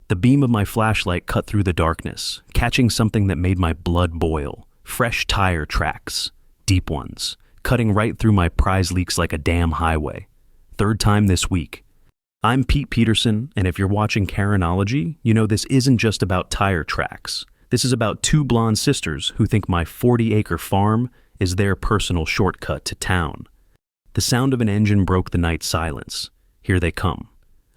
The beam of my flashlight cut through the darkness, catching something that made my blood boil. Fresh tire tracks. Deep ones. Cutting right through my prize leaks like a damn highway. Third time this week. I'm Pete Peterson, and if you're watching Karenology, you know this isn't just about tire tracks. This is about two blonde sisters who think my 40-acre farm is their personal shortcut to town. The sound of an engine broke the night silence. Here they come.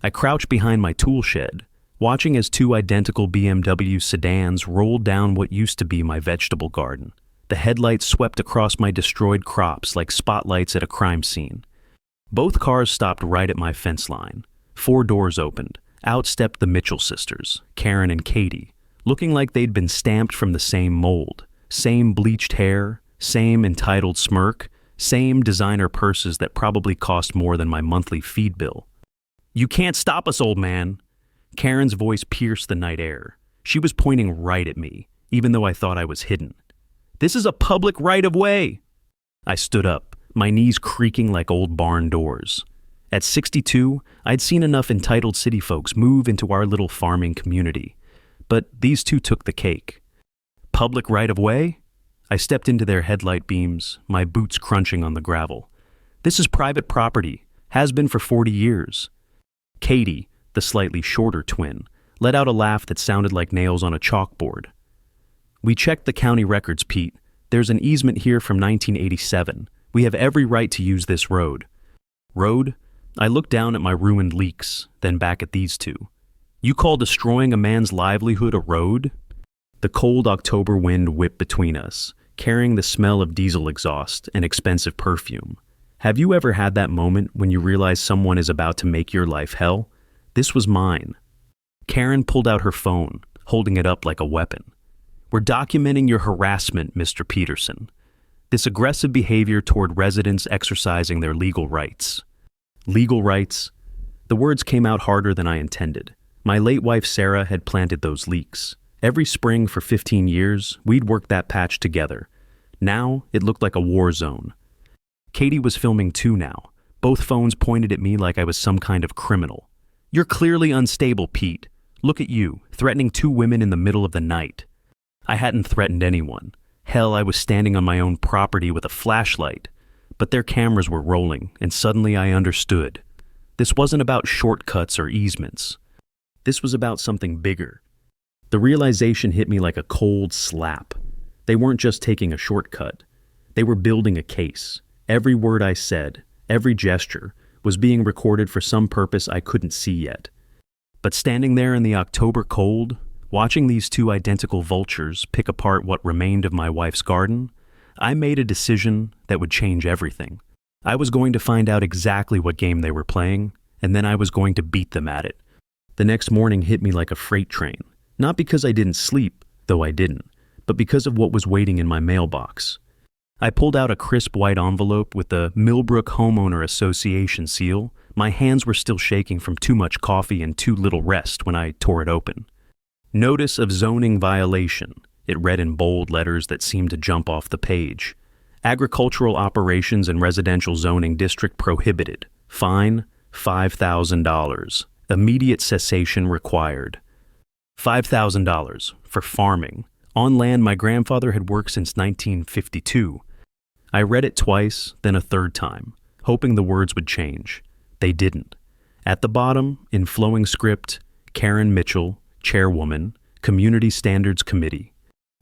I crouched behind my tool shed, watching as two identical BMW sedans rolled down what used to be my vegetable garden. The headlights swept across my destroyed crops like spotlights at a crime scene. Both cars stopped right at my fence line. 4 doors opened. Out stepped the Mitchell sisters, Karen and Katie, looking like they'd been stamped from the same mold. Same bleached hair, same entitled smirk, same designer purses that probably cost more than my monthly feed bill. "You can't stop us, old man." Karen's voice pierced the night air. She was pointing right at me, even though I thought I was hidden. "This is a public right-of-way." I stood up, my knees creaking like old barn doors. At 62, I'd seen enough entitled city folks move into our little farming community. But these two took the cake. Public right-of-way? I stepped into their headlight beams, my boots crunching on the gravel. "This is private property, has been for 40 years. Katie, the slightly shorter twin, let out a laugh that sounded like nails on a chalkboard. "We checked the county records, Pete. There's an easement here from 1987. We have every right to use this road." Road? I looked down at my ruined leaks, then back at these two. "You call destroying a man's livelihood a road?" The cold October wind whipped between us, carrying the smell of diesel exhaust and expensive perfume. Have you ever had that moment when you realize someone is about to make your life hell? This was mine. Karen pulled out her phone, holding it up like a weapon. "We're documenting your harassment, Mr. Peterson. This aggressive behavior toward residents exercising their legal rights." Legal rights? The words came out harder than I intended. My late wife Sarah had planted those leaks. Every spring for 15 years, we'd worked that patch together. Now, it looked like a war zone. Katie was filming too now. Both phones pointed at me like I was some kind of criminal. "You're clearly unstable, Pete. Look at you, threatening 2 women in the middle of the night." I hadn't threatened anyone. Hell, I was standing on my own property with a flashlight. But their cameras were rolling, and suddenly I understood. This wasn't about shortcuts or easements. This was about something bigger. The realization hit me like a cold slap. They weren't just taking a shortcut. They were building a case. Every word I said, every gesture, was being recorded for some purpose I couldn't see yet. But standing there in the October cold, watching these two identical vultures pick apart what remained of my wife's garden, I made a decision that would change everything. I was going to find out exactly what game they were playing, and then I was going to beat them at it. The next morning hit me like a freight train, not because I didn't sleep, though I didn't, but because of what was waiting in my mailbox. I pulled out a crisp white envelope with the Millbrook Homeowner Association seal. My hands were still shaking from too much coffee and too little rest when I tore it open. "Notice of zoning violation," it read in bold letters that seemed to jump off the page. "Agricultural operations in residential zoning district prohibited. Fine, $5,000. Immediate cessation required." $5,000 for farming, on land my grandfather had worked since 1952. I read it twice, then a third time, hoping the words would change. They didn't. At the bottom, in flowing script, Karen Mitchell, Chairwoman, Community Standards Committee.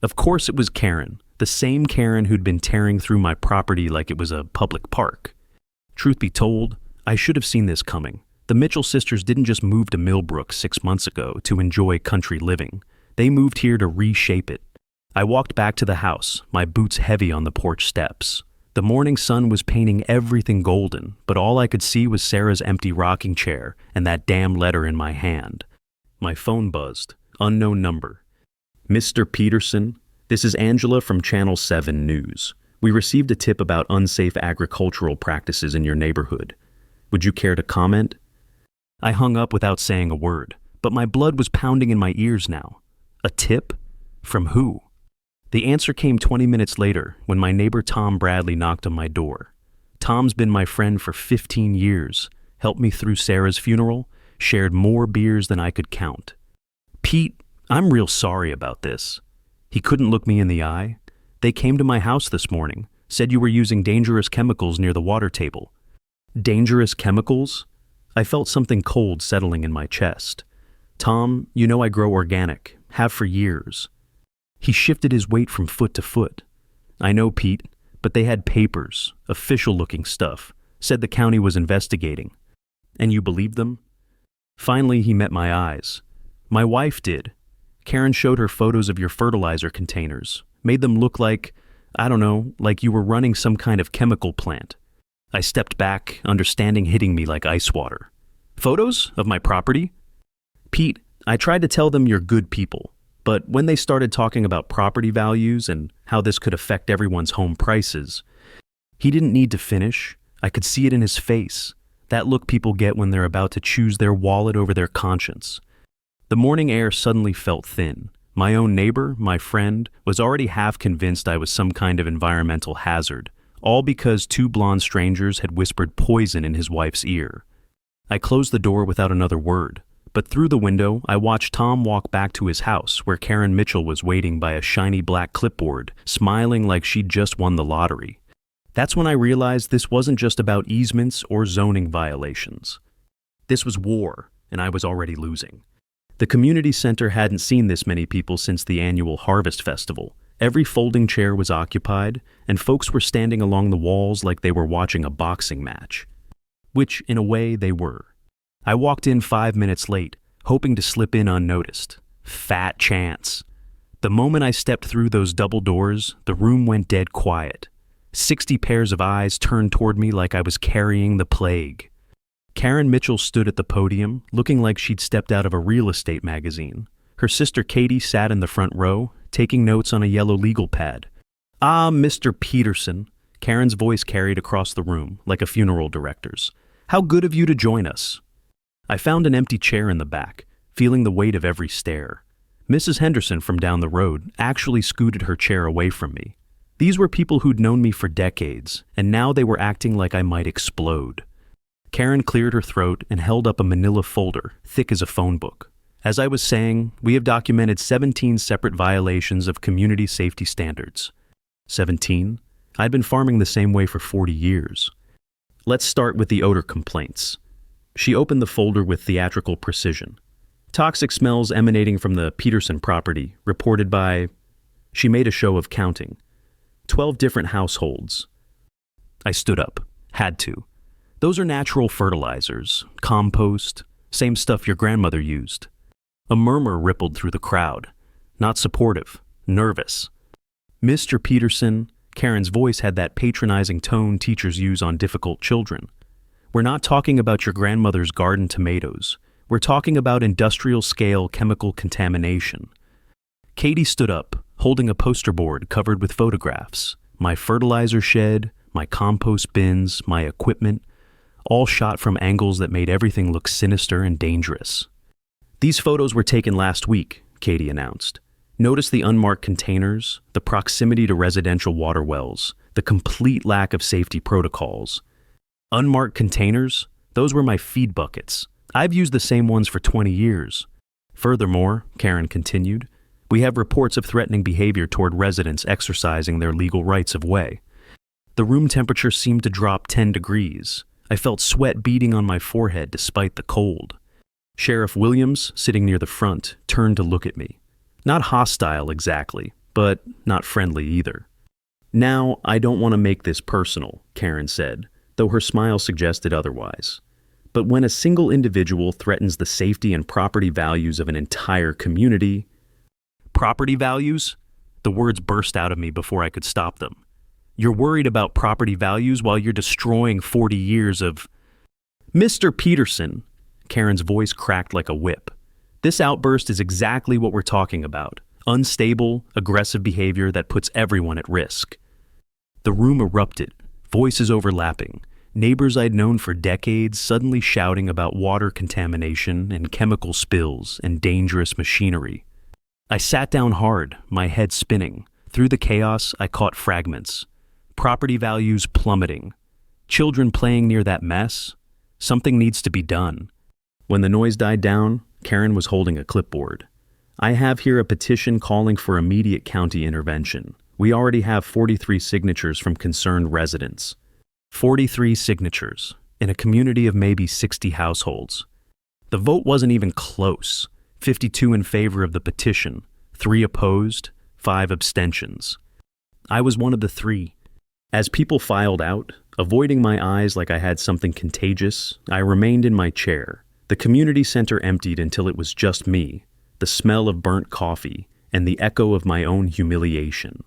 Of course it was Karen, the same Karen who'd been tearing through my property like it was a public park. Truth be told, I should have seen this coming. The Mitchell sisters didn't just move to Millbrook 6 months ago to enjoy country living. They moved here to reshape it. I walked back to the house, my boots heavy on the porch steps. The morning sun was painting everything golden, but all I could see was Sarah's empty rocking chair and that damn letter in my hand. My phone buzzed. Unknown number. "Mr. Peterson, this is Angela from Channel 7 News. We received a tip about unsafe agricultural practices in your neighborhood. Would you care to comment?" I hung up without saying a word, but my blood was pounding in my ears now. A tip? From who? The answer came 20 minutes later when my neighbor Tom Bradley knocked on my door. Tom's been my friend for 15 years, helped me through Sarah's funeral, shared more beers than I could count. Pete, I'm real sorry about this. He couldn't look me in the eye. They came to my house this morning, said you were using dangerous chemicals near the water table. Dangerous chemicals? I felt something cold settling in my chest. Tom, you know I grow organic, have for years. He shifted his weight from foot to foot. I know, Pete, but they had papers, official-looking stuff, said the county was investigating. And you believed them? Finally, he met my eyes. My wife did. Karen showed her photos of your fertilizer containers, made them look like, I don't know, like you were running some kind of chemical plant. I stepped back, understanding hitting me like ice water. Photos of my property? Pete, I tried to tell them you're good people, but when they started talking about property values and how this could affect everyone's home prices, he didn't need to finish. I could see it in his face, that look people get when they're about to choose their wallet over their conscience. The morning air suddenly felt thin. My own neighbor, my friend, was already half convinced I was some kind of environmental hazard, all because two blonde strangers had whispered poison in his wife's ear. I closed the door without another word, but through the window, I watched Tom walk back to his house where Karen Mitchell was waiting by a shiny black clipboard, smiling like she'd just won the lottery. That's when I realized this wasn't just about easements or zoning violations. This was war, and I was already losing. The community center hadn't seen this many people since the annual Harvest Festival. Every folding chair was occupied, and folks were standing along the walls like they were watching a boxing match. Which, in a way, they were. I walked in 5 minutes late, hoping to slip in unnoticed. Fat chance. The moment I stepped through those double doors, the room went dead quiet. 60 pairs of eyes turned toward me like I was carrying the plague. Karen Mitchell stood at the podium, looking like she'd stepped out of a real estate magazine. Her sister Katie sat in the front row, taking notes on a yellow legal pad. "Ah, Mr. Peterson," Karen's voice carried across the room, like a funeral director's. "How good of you to join us." I found an empty chair in the back, feeling the weight of every stare. Mrs. Henderson from down the road actually scooted her chair away from me. These were people who'd known me for decades, and now they were acting like I might explode. Karen cleared her throat and held up a manila folder, thick as a phone book. As I was saying, we have documented 17 separate violations of community safety standards. 17? I'd been farming the same way for 40 years. Let's start with the odor complaints. She opened the folder with theatrical precision. Toxic smells emanating from the Peterson property, reported by... She made a show of counting. 12 different households. I stood up. Had to. Those are natural fertilizers, compost, same stuff your grandmother used. A murmur rippled through the crowd. Not supportive, nervous. Mr. Peterson, Karen's voice had that patronizing tone teachers use on difficult children. We're not talking about your grandmother's garden tomatoes. We're talking about industrial-scale chemical contamination. Katie stood up, holding a poster board covered with photographs. My fertilizer shed, my compost bins, my equipment, all shot from angles that made everything look sinister and dangerous. These photos were taken last week, Katie announced. Notice the unmarked containers, the proximity to residential water wells, the complete lack of safety protocols. Unmarked containers? Those were my feed buckets. I've used the same ones for 20 years. Furthermore, Karen continued, we have reports of threatening behavior toward residents exercising their legal rights of way. The room temperature seemed to drop 10 degrees. I felt sweat beading on my forehead despite the cold. Sheriff Williams, sitting near the front, turned to look at me. Not hostile exactly, but not friendly either. Now, I don't want to make this personal, Karen said, though her smile suggested otherwise. But when a single individual threatens the safety and property values of an entire community... Property values? The words burst out of me before I could stop them. You're worried about property values while you're destroying 40 years of... Mr. Peterson, Karen's voice cracked like a whip. This outburst is exactly what we're talking about. Unstable, aggressive behavior that puts everyone at risk. The room erupted, voices overlapping, neighbors I'd known for decades suddenly shouting about water contamination and chemical spills and dangerous machinery. I sat down hard, my head spinning. Through the chaos, I caught fragments. Property values plummeting. Children playing near that mess. Something needs to be done. When the noise died down, Karen was holding a clipboard. I have here a petition calling for immediate county intervention. We already have 43 signatures from concerned residents. 43 signatures in a community of maybe 60 households. The vote wasn't even close. 52 in favor of the petition, 3 opposed, 5 abstentions. I was one of the 3. As people filed out, avoiding my eyes like I had something contagious, I remained in my chair. The community center emptied until it was just me, the smell of burnt coffee, and the echo of my own humiliation.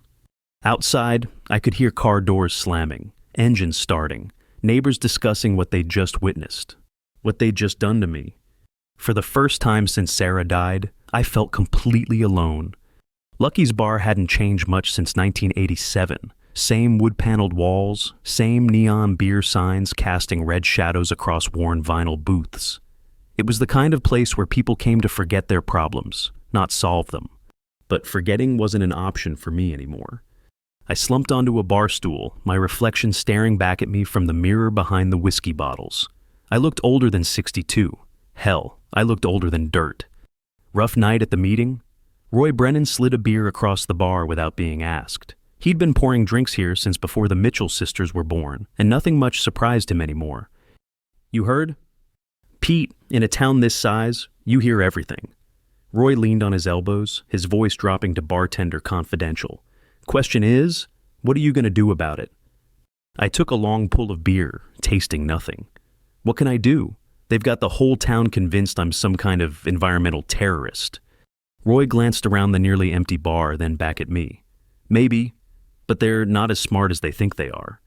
Outside, I could hear car doors slamming, engines starting, neighbors discussing what they'd just witnessed, what they'd just done to me. For the first time since Sarah died, I felt completely alone. Lucky's bar hadn't changed much since 1987. Same wood-paneled walls, same neon beer signs casting red shadows across worn vinyl booths. It was the kind of place where people came to forget their problems, not solve them. But forgetting wasn't an option for me anymore. I slumped onto a bar stool, my reflection staring back at me from the mirror behind the whiskey bottles. I looked older than 62. Hell, I looked older than dirt. Rough night at the meeting? Roy Brennan slid a beer across the bar without being asked. He'd been pouring drinks here since before the Mitchell sisters were born, and nothing much surprised him anymore. You heard? Pete, in a town this size, you hear everything. Roy leaned on his elbows, his voice dropping to bartender confidential. Question is, what are you going to do about it? I took a long pull of beer, tasting nothing. What can I do? They've got the whole town convinced I'm some kind of environmental terrorist. Roy glanced around the nearly empty bar, then back at me. Maybe, but they're not as smart as they think they are.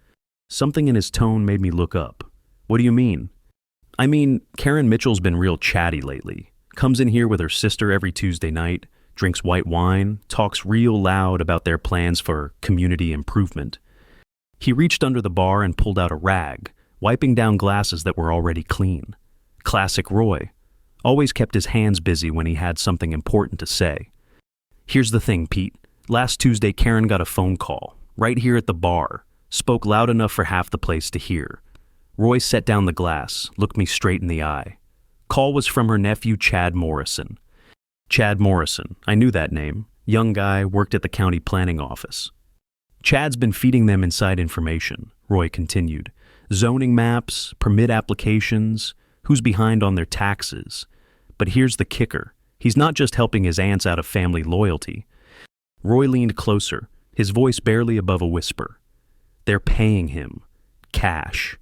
Something in his tone made me look up. What do you mean? I mean, Karen Mitchell's been real chatty lately. Comes in here with her sister every Tuesday night, drinks white wine, talks real loud about their plans for community improvement. He reached under the bar and pulled out a rag, wiping down glasses that were already clean. Classic Roy. Always kept his hands busy when he had something important to say. Here's the thing, Pete. Last Tuesday, Karen got a phone call, right here at the bar. Spoke loud enough for half the place to hear. Roy set down the glass, looked me straight in the eye. Call was from her nephew, Chad Morrison. Chad Morrison, I knew that name. Young guy, worked at the county planning office. Chad's been feeding them inside information, Roy continued. Zoning maps, permit applications, who's behind on their taxes. But here's the kicker. He's not just helping his aunts out of family loyalty. Roy leaned closer, his voice barely above a whisper. They're paying him. Cash.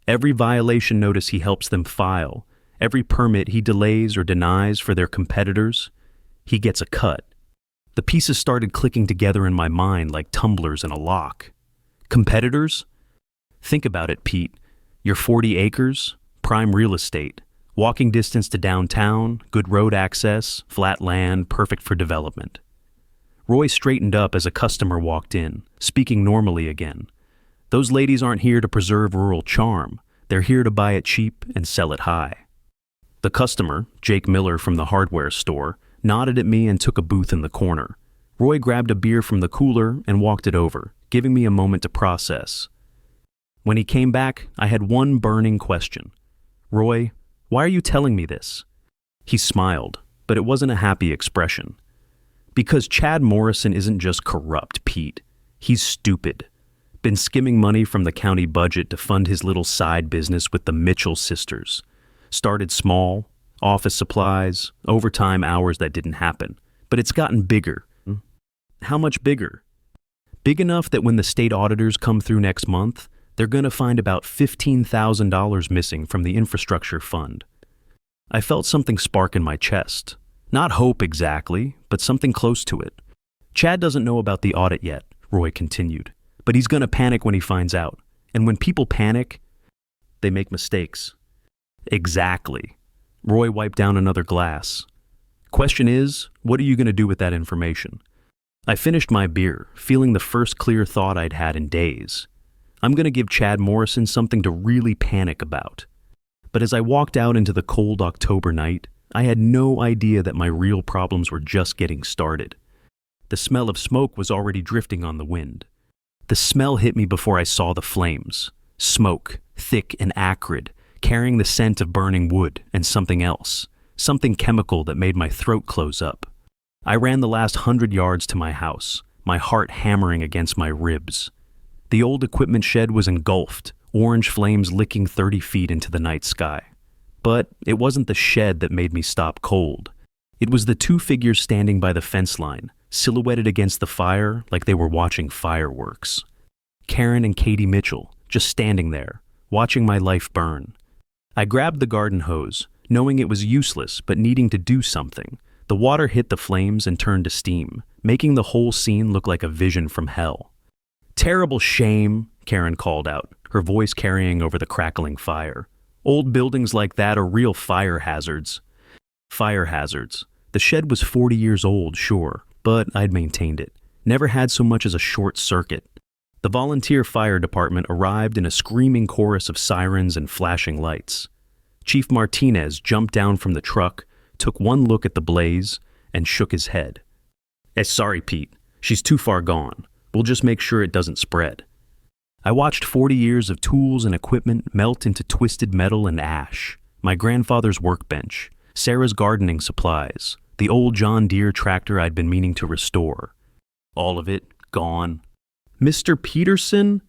Every violation notice he helps them file, every permit he delays or denies for their competitors, he gets a cut. The pieces started clicking together in my mind like tumblers in a lock. Competitors? Think about it, Pete. Your 40 acres, prime real estate, walking distance to downtown, good road access, flat land, perfect for development. Roy straightened up as a customer walked in, speaking normally again. Those ladies aren't here to preserve rural charm. They're here to buy it cheap and sell it high. The customer, Jake Miller from the hardware store, nodded at me and took a booth in the corner. Roy grabbed a beer from the cooler and walked it over, giving me a moment to process. When he came back, I had one burning question. Roy, why are you telling me this? He smiled, but it wasn't a happy expression. Because Chad Morrison isn't just corrupt, Pete. He's stupid. Been skimming money from the county budget to fund his little side business with the Mitchell sisters. Started small, office supplies, overtime hours that didn't happen. But it's gotten bigger. How much bigger? Big enough that when the state auditors come through next month, they're going to find about $15,000 missing from the infrastructure fund. I felt something spark in my chest. Not hope exactly, but something close to it. Chad doesn't know about the audit yet, Roy continued. But he's going to panic when he finds out. And when people panic, they make mistakes. Exactly. Roy wiped down another glass. Question is, what are you going to do with that information? I finished my beer, feeling the first clear thought I'd had in days. I'm going to give Chad Morrison something to really panic about. But as I walked out into the cold October night, I had no idea that my real problems were just getting started. The smell of smoke was already drifting on the wind. The smell hit me before I saw the flames. Smoke, thick and acrid, carrying the scent of burning wood and something else, something chemical that made my throat close up. I ran the last 100 yards to my house, my heart hammering against my ribs. The old equipment shed was engulfed, orange flames licking 30 feet into the night sky. But it wasn't the shed that made me stop cold. It was the two figures standing by the fence line, silhouetted against the fire like they were watching fireworks. Karen and Katie Mitchell, just standing there, watching my life burn. I grabbed the garden hose, knowing it was useless but needing to do something. The water hit the flames and turned to steam, making the whole scene look like a vision from hell. "Terrible shame," Karen called out, her voice carrying over the crackling fire. "Old buildings like that are real fire hazards." Fire hazards. The shed was 40 years old, sure, but I'd maintained it. Never had so much as a short circuit. The volunteer fire department arrived in a screaming chorus of sirens and flashing lights. Chief Martinez jumped down from the truck, took one look at the blaze, and shook his head. Sorry, Pete. She's too far gone. We'll just make sure it doesn't spread." I watched 40 years of tools and equipment melt into twisted metal and ash. My grandfather's workbench, Sarah's gardening supplies, the old John Deere tractor I'd been meaning to restore. All of it gone. "Mr. Peterson?"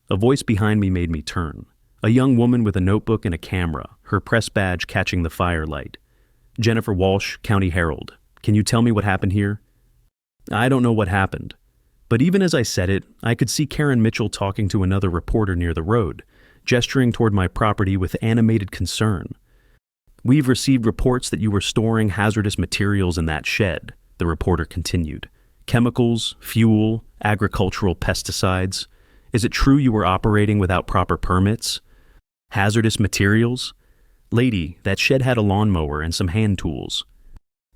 A voice behind me made me turn. A young woman with a notebook and a camera, her press badge catching the firelight. "Jennifer Walsh, County Herald. Can you tell me what happened here?" I don't know what happened. But even as I said it, I could see Karen Mitchell talking to another reporter near the road, gesturing toward my property with animated concern. "We've received reports that you were storing hazardous materials in that shed," the reporter continued. "Chemicals, fuel, agricultural pesticides. Is it true you were operating without proper permits? Hazardous materials? Lady, that shed had a lawnmower and some hand tools."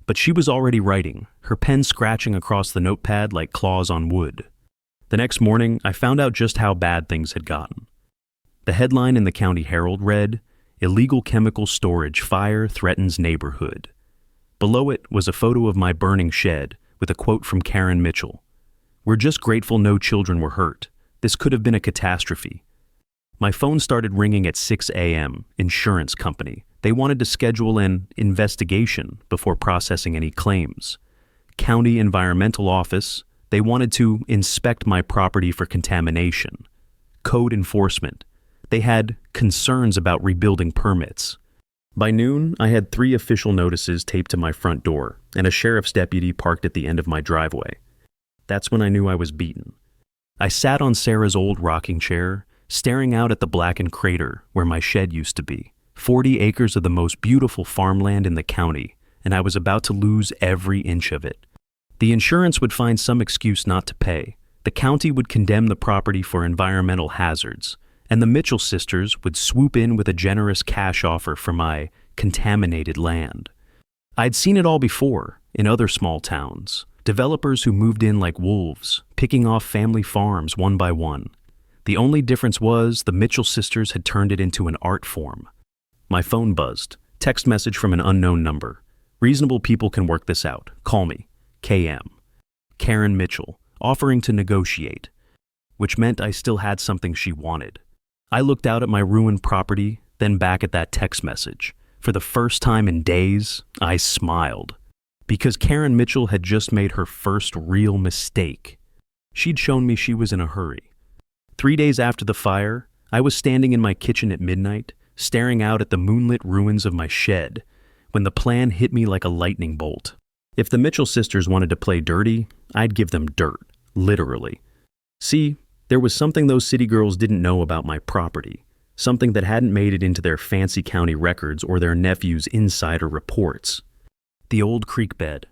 But she was already writing, her pen scratching across the notepad like claws on wood. The next morning, I found out just how bad things had gotten. The headline in the County Herald read, "Illegal chemical storage fire threatens neighborhood." Below it was a photo of my burning shed with a quote from Karen Mitchell. "We're just grateful no children were hurt. This could have been a catastrophe." My phone started ringing at 6 a.m., insurance company. They wanted to schedule an investigation before processing any claims. County Environmental Office, they wanted to inspect my property for contamination. Code enforcement, they had concerns about rebuilding permits. By noon, I had 3 official notices taped to my front door and a sheriff's deputy parked at the end of my driveway. That's when I knew I was beaten. I sat on Sarah's old rocking chair, staring out at the blackened crater where my shed used to be. 40 acres of the most beautiful farmland in the county, and I was about to lose every inch of it. The insurance would find some excuse not to pay. The county would condemn the property for environmental hazards, and the Mitchell sisters would swoop in with a generous cash offer for my contaminated land. I'd seen it all before, in other small towns. Developers who moved in like wolves, picking off family farms one by one. The only difference was the Mitchell sisters had turned it into an art form. My phone buzzed. Text message from an unknown number. "Reasonable people can work this out. Call me. KM." Karen Mitchell, offering to negotiate, which meant I still had something she wanted. I looked out at my ruined property, then back at that text message. For the first time in days, I smiled. Because Karen Mitchell had just made her first real mistake. She'd shown me she was in a hurry. 3 days after the fire, I was standing in my kitchen at midnight, staring out at the moonlit ruins of my shed, when the plan hit me like a lightning bolt. If the Mitchell sisters wanted to play dirty, I'd give them dirt, literally. See, there was something those city girls didn't know about my property, something that hadn't made it into their fancy county records or their nephew's insider reports. The old creek bed.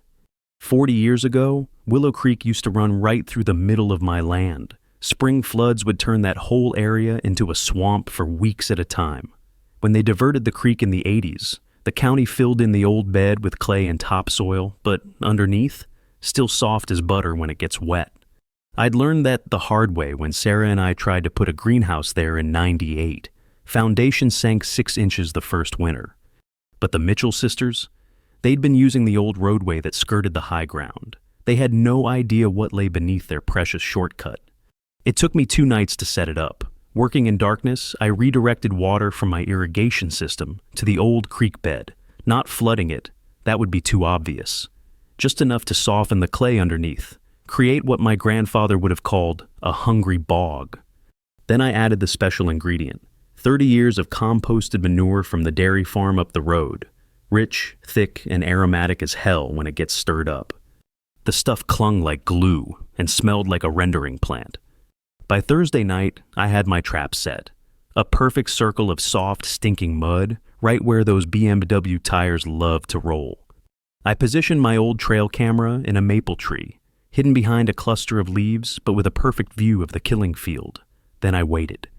40 years ago, Willow Creek used to run right through the middle of my land. Spring floods would turn that whole area into a swamp for weeks at a time. When they diverted the creek in the 80s, the county filled in the old bed with clay and topsoil, but underneath, still soft as butter when it gets wet. I'd learned that the hard way when Sarah and I tried to put a greenhouse there in '98. Foundation sank 6 inches the first winter. But the Mitchell sisters, they'd been using the old roadway that skirted the high ground. They had no idea what lay beneath their precious shortcut. It took me 2 nights to set it up. Working in darkness, I redirected water from my irrigation system to the old creek bed, not flooding it. That would be too obvious. just enough to soften the clay underneath, create what my grandfather would have called a hungry bog. Then I added the special ingredient, 30 years of composted manure from the dairy farm up the road, rich, thick, and aromatic as hell when it gets stirred up. The stuff clung like glue and smelled like a rendering plant. By Thursday night, I had my trap set. A perfect circle of soft, stinking mud, right where those BMW tires love to roll. I positioned my old trail camera in a maple tree, hidden behind a cluster of leaves, but with a perfect view of the killing field. Then I waited.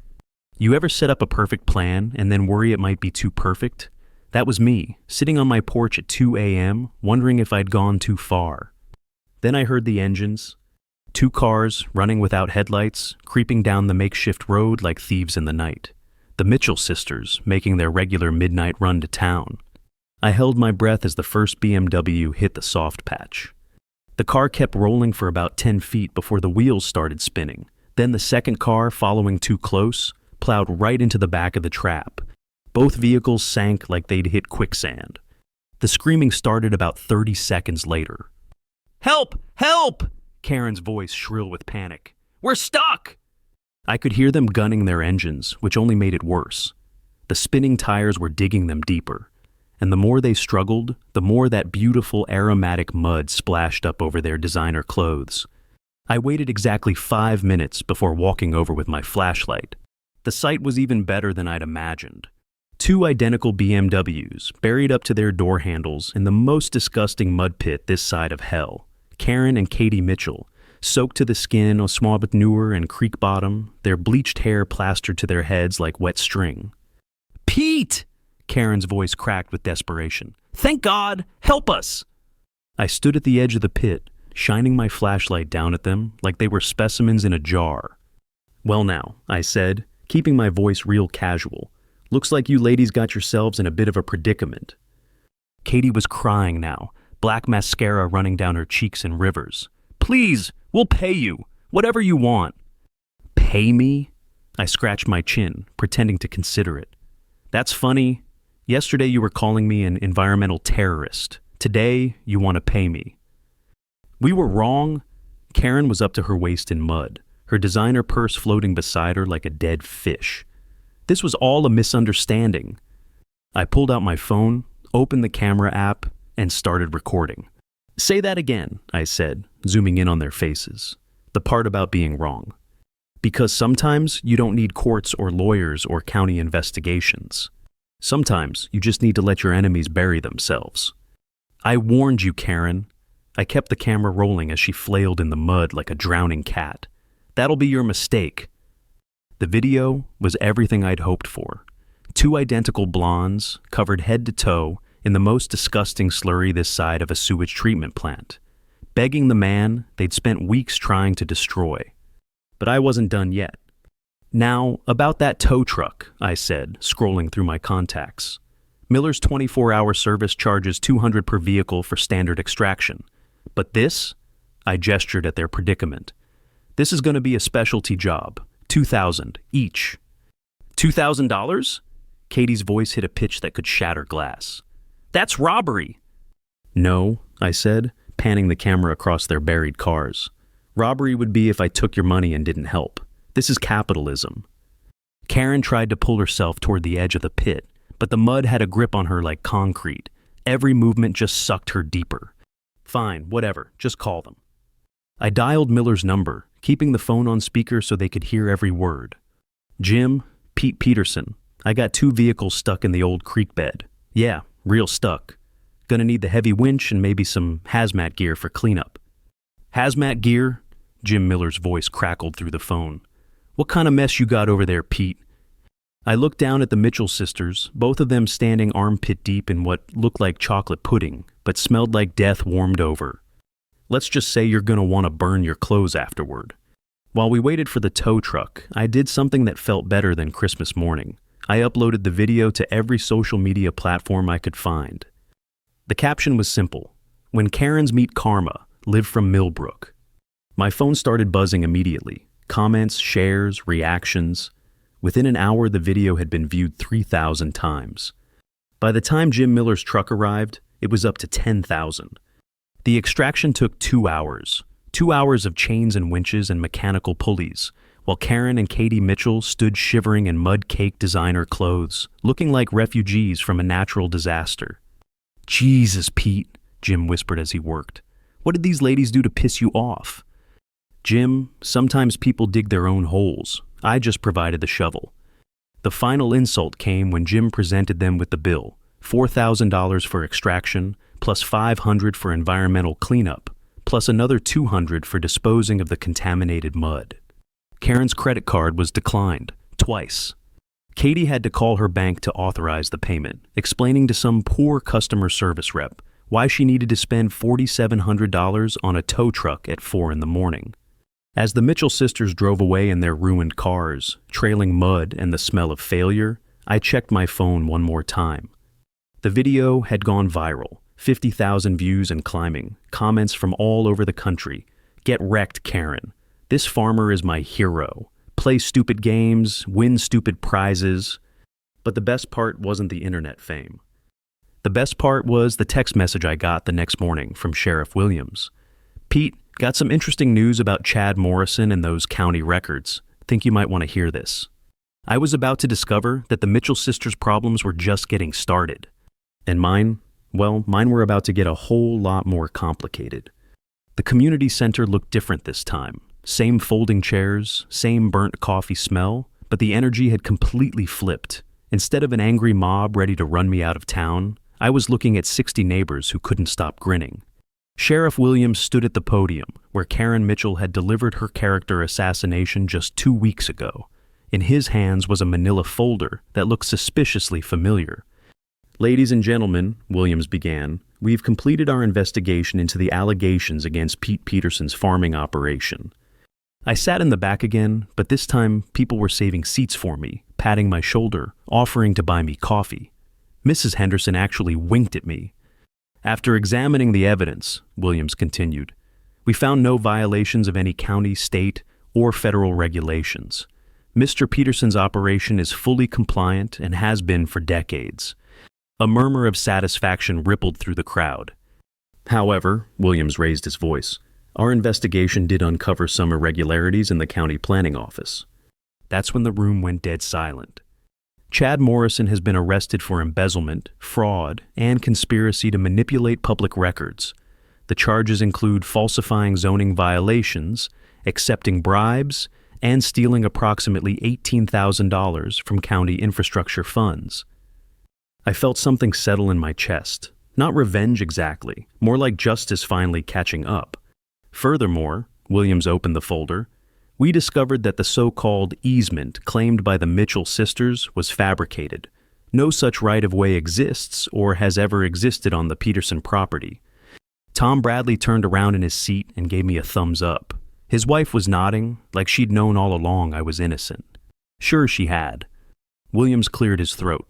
You ever set up a perfect plan and then worry it might be too perfect? That was me, sitting on my porch at 2 a.m., wondering if I'd gone too far. Then I heard the engines. 2 cars, running without headlights, creeping down the makeshift road like thieves in the night. The Mitchell sisters, making their regular midnight run to town. I held my breath as the first BMW hit the soft patch. The car kept rolling for about 10 feet before the wheels started spinning. Then the second car, following too close, plowed right into the back of the trap. Both vehicles sank like they'd hit quicksand. The screaming started about 30 seconds later. "Help! Help!" Karen's voice shrill with panic. "We're stuck!" I could hear them gunning their engines, which only made it worse. The spinning tires were digging them deeper, and the more they struggled, the more that beautiful aromatic mud splashed up over their designer clothes. I waited exactly 5 minutes before walking over with my flashlight. The sight was even better than I'd imagined. 2 identical BMWs, buried up to their door handles in the most disgusting mud pit this side of hell. Karen and Katie Mitchell, soaked to the skin of swamp manure and creek bottom, their bleached hair plastered to their heads like wet string. "Pete!" Karen's voice cracked with desperation. "Thank God! Help us!" I stood at the edge of the pit, shining my flashlight down at them like they were specimens in a jar. "Well now," I said, keeping my voice real casual, "looks like you ladies got yourselves in a bit of a predicament." Katie was crying now, black mascara running down her cheeks in rivers. "Please, we'll pay you. Whatever you want." "Pay me?" I scratched my chin, pretending to consider it. "That's funny. Yesterday you were calling me an environmental terrorist. Today you want to pay me." We were wrong. Karen was up to her waist in mud, her designer purse floating beside her like a dead fish. This was all a misunderstanding. I pulled out my phone, opened the camera app, and started recording. "Say that again," I said, zooming in on their faces. The part about being wrong. Because sometimes you don't need courts or lawyers or county investigations. Sometimes you just need to let your enemies bury themselves. "I warned you, Karen." I kept the camera rolling as she flailed in the mud like a drowning cat. "That'll be your mistake." The video was everything I'd hoped for. 2 identical blondes, covered head to toe, in the most disgusting slurry this side of a sewage treatment plant, begging the man they'd spent weeks trying to destroy. But I wasn't done yet. "Now, about that tow truck," I said, scrolling through my contacts. "Miller's 24-hour service charges $200 per vehicle for standard extraction. But this?" I gestured at their predicament. "This is going to be a specialty job. $2,000 each." $2,000? Katie's voice hit a pitch that could shatter glass. "That's robbery." "No," I said, panning the camera across their buried cars. "Robbery would be if I took your money and didn't help. This is capitalism." Karen tried to pull herself toward the edge of the pit, but the mud had a grip on her like concrete. Every movement just sucked her deeper. "Fine, whatever, just call them." I dialed Miller's number, keeping the phone on speaker so they could hear every word. "Jim, Pete Peterson. I got 2 vehicles stuck in the old creek bed. Yeah, real stuck. Gonna need the heavy winch and maybe some hazmat gear for cleanup." "Hazmat gear?" Jim Miller's voice crackled through the phone. "What kind of mess you got over there, Pete?" I looked down at the Mitchell sisters, both of them standing armpit deep in what looked like chocolate pudding, but smelled like death warmed over. "Let's just say you're gonna want to burn your clothes afterward." While we waited for the tow truck, I did something that felt better than Christmas morning. I uploaded the video to every social media platform I could find. The caption was simple: "When Karens meet karma, live from Millbrook." My phone started buzzing immediately. Comments, shares, reactions. Within an hour, the video had been viewed 3,000 times. By the time Jim Miller's truck arrived, it was up to 10,000. The extraction took 2 hours. 2 hours of chains and winches and mechanical pulleys, while Karen and Katie Mitchell stood shivering in mud-caked designer clothes, looking like refugees from a natural disaster. "Jesus, Pete," Jim whispered as he worked. "What did these ladies do to piss you off?" "Jim, sometimes people dig their own holes. I just provided the shovel." The final insult came when Jim presented them with the bill, $4,000 for extraction, plus $500 for environmental cleanup, plus another $200 for disposing of the contaminated mud. Karen's credit card was declined, twice. Katie had to call her bank to authorize the payment, explaining to some poor customer service rep why she needed to spend $4,700 on a tow truck at 4 in the morning. As the Mitchell sisters drove away in their ruined cars, trailing mud and the smell of failure, I checked my phone one more time. The video had gone viral, 50,000 views and climbing, comments from all over the country. "Get wrecked, Karen. This farmer is my hero. Play stupid games, win stupid prizes." But the best part wasn't the internet fame. The best part was the text message I got the next morning from Sheriff Williams. "Pete, got some interesting news about Chad Morrison and those county records. Think you might want to hear this." I was about to discover that the Mitchell sisters' problems were just getting started. And mine were about to get a whole lot more complicated. The community center looked different this time. Same folding chairs, same burnt coffee smell, but the energy had completely flipped. Instead of an angry mob ready to run me out of town, I was looking at 60 neighbors who couldn't stop grinning. Sheriff Williams stood at the podium where Karen Mitchell had delivered her character assassination just 2 weeks ago. In his hands was a manila folder that looked suspiciously familiar. "Ladies and gentlemen," Williams began, "we've completed our investigation into the allegations against Pete Peterson's farming operation." I sat in the back again, but this time people were saving seats for me, patting my shoulder, offering to buy me coffee. Mrs. Henderson actually winked at me. "After examining the evidence," Williams continued, "we found no violations of any county, state, or federal regulations. Mr. Peterson's operation is fully compliant and has been for decades." A murmur of satisfaction rippled through the crowd. "However," Williams raised his voice, "our investigation did uncover some irregularities in the county planning office." That's when the room went dead silent. Chad Morrison has been arrested for embezzlement, fraud, and conspiracy to manipulate public records. The charges include falsifying zoning violations, accepting bribes, and stealing approximately $18,000 from county infrastructure funds. I felt something settle in my chest. Not revenge exactly, more like justice finally catching up. Furthermore, Williams opened the folder, we discovered that the so-called easement claimed by the Mitchell sisters was fabricated. No such right-of-way exists or has ever existed on the Peterson property. Tom Bradley turned around in his seat and gave me a thumbs up. His wife was nodding, like she'd known all along I was innocent. Sure she had. Williams cleared his throat.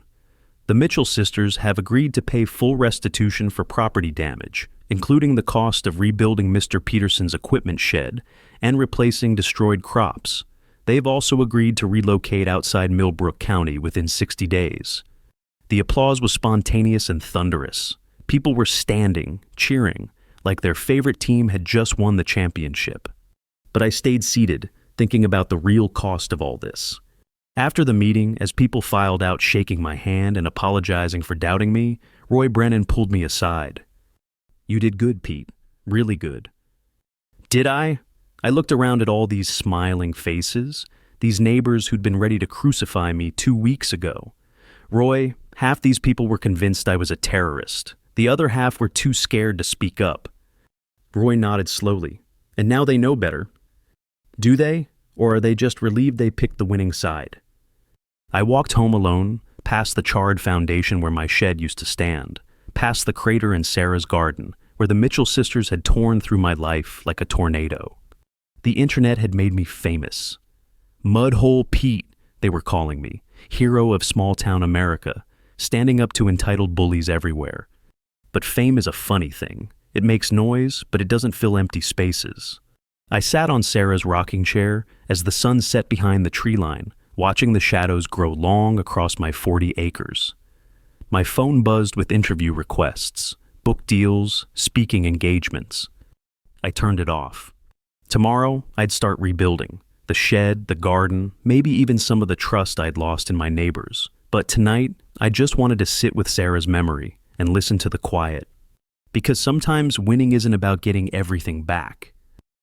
The Mitchell sisters have agreed to pay full restitution for property damage, including the cost of rebuilding Mr. Peterson's equipment shed and replacing destroyed crops. They've also agreed to relocate outside Millbrook County within 60 days. The applause was spontaneous and thunderous. People were standing, cheering, like their favorite team had just won the championship. But I stayed seated, thinking about the real cost of all this. After the meeting, as people filed out shaking my hand and apologizing for doubting me, Roy Brennan pulled me aside. "You did good, Pete. Really good." Did I? I looked around at all these smiling faces, these neighbors who'd been ready to crucify me 2 weeks ago. "Roy, half these people were convinced I was a terrorist. The other half were too scared to speak up." Roy nodded slowly. "And now they know better." "Do they? Or are they just relieved they picked the winning side?" I walked home alone, past the charred foundation where my shed used to stand, past the crater in Sarah's garden, where the Mitchell sisters had torn through my life like a tornado. The internet had made me famous. Mudhole Pete, they were calling me, hero of small-town America, standing up to entitled bullies everywhere. But fame is a funny thing. It makes noise, but it doesn't fill empty spaces. I sat on Sarah's rocking chair as the sun set behind the tree line, watching the shadows grow long across my 40 acres. My phone buzzed with interview requests, book deals, speaking engagements. I turned it off. Tomorrow, I'd start rebuilding. The shed, the garden, maybe even some of the trust I'd lost in my neighbors. But tonight, I just wanted to sit with Sarah's memory and listen to the quiet. Because sometimes winning isn't about getting everything back.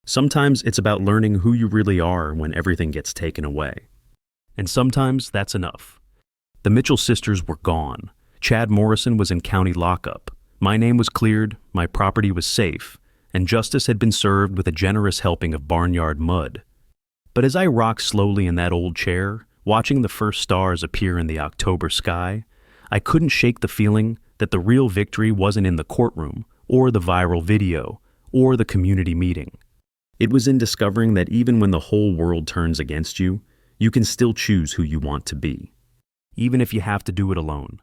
Sometimes it's about learning who you really are when everything gets taken away. And sometimes that's enough. The Mitchell sisters were gone. Chad Morrison was in county lockup. My name was cleared, my property was safe, and justice had been served with a generous helping of barnyard mud. But as I rocked slowly in that old chair, watching the first stars appear in the October sky, I couldn't shake the feeling that the real victory wasn't in the courtroom, or the viral video, or the community meeting. It was in discovering that even when the whole world turns against you, you can still choose who you want to be. Even if you have to do it alone.